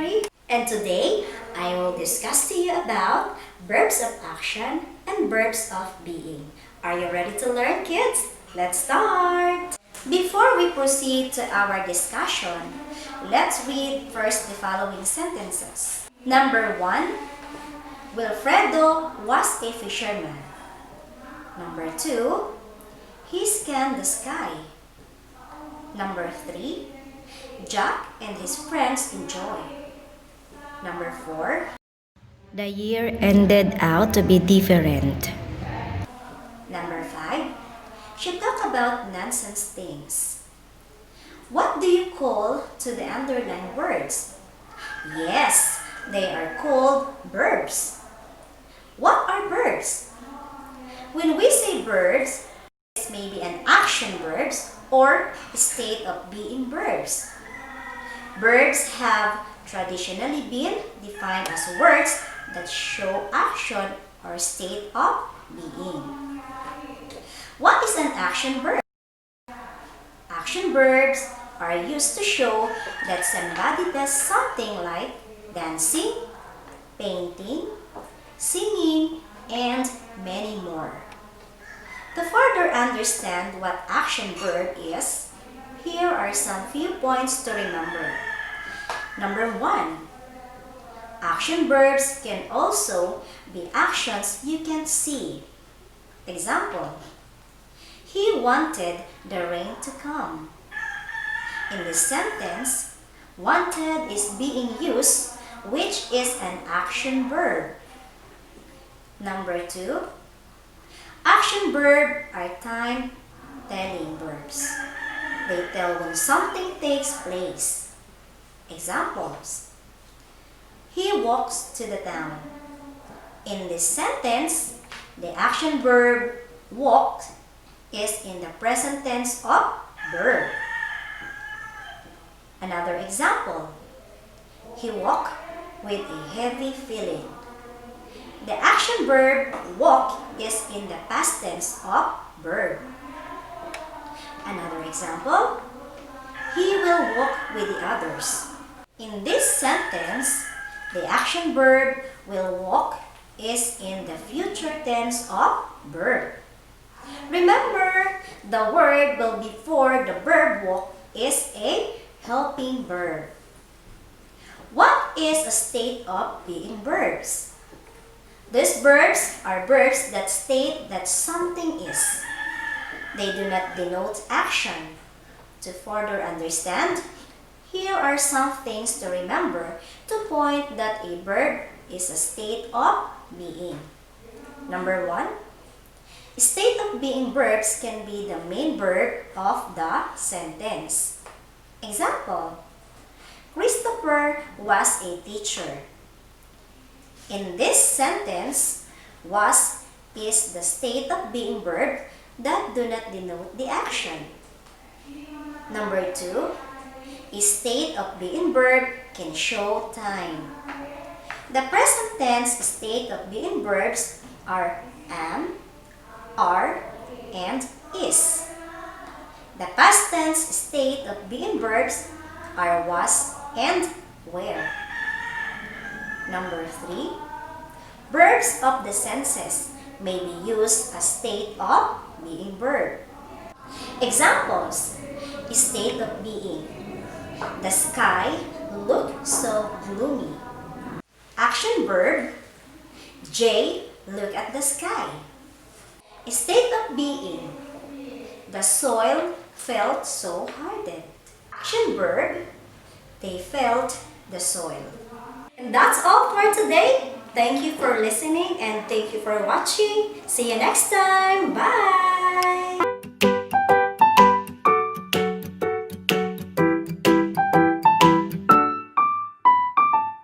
Dictionary, and today I will discuss to you about verbs of action and verbs of being. Are you ready to learn, kids? Let's start! Before we proceed to our discussion, let's read first the following sentences. Number 1, Wilfredo was a fisherman. Number 2, he scanned the sky. Number 3, Jack and his friends enjoy. Number 4, the year ended out to be different. Number 5, she talked about nonsense things. What do you call to the underlined words? Yes, they are called verbs. What are verbs? When we say verbs, this may be an action verbs or state of being verbs. Verbs have traditionally been defined as words that show action or state of being. What is an action verb? Action verbs are used to show that somebody does something like dancing, painting, singing, and many more. To further understand what action verb is, here are some few points to remember. Number 1, action verbs can also be actions you can see. Example, he wanted the rain to come. In this sentence, wanted is being used, which is an action verb. Number 2, action verbs are time-telling verbs. They tell when something takes place. Examples, he walks to the town. In this sentence, the action verb walk is in the present tense of verb. Another example, he walked with a heavy feeling. The action verb walk is in the past tense of verb. Another example, he will walk with the others. In this sentence, the action verb will walk is in the future tense of verb. Remember, the word will before the verb walk is a helping verb. What is a state of being verbs? These verbs are verbs that state that something is. They do not denote action. To further understand, here are some things to remember to point that a verb is a state of being. Number 1, state of being verbs can be the main verb of the sentence. Example, Christopher was a teacher. In this sentence, was is the state of being verb that do not denote the action. Number 2, a state of being verb can show time. The present tense state of being verbs are am, are, and is. The past tense state of being verbs are was and were. Number 3, verbs of the senses may be used as state of being verb. Examples, state of being, the sky looked so gloomy. Action verb, Jay look at the sky. State of being, the soil felt so hardened. Action verb, they felt the soil. And that's all for today. Thank you for listening and thank you for watching. See you next time. Bye!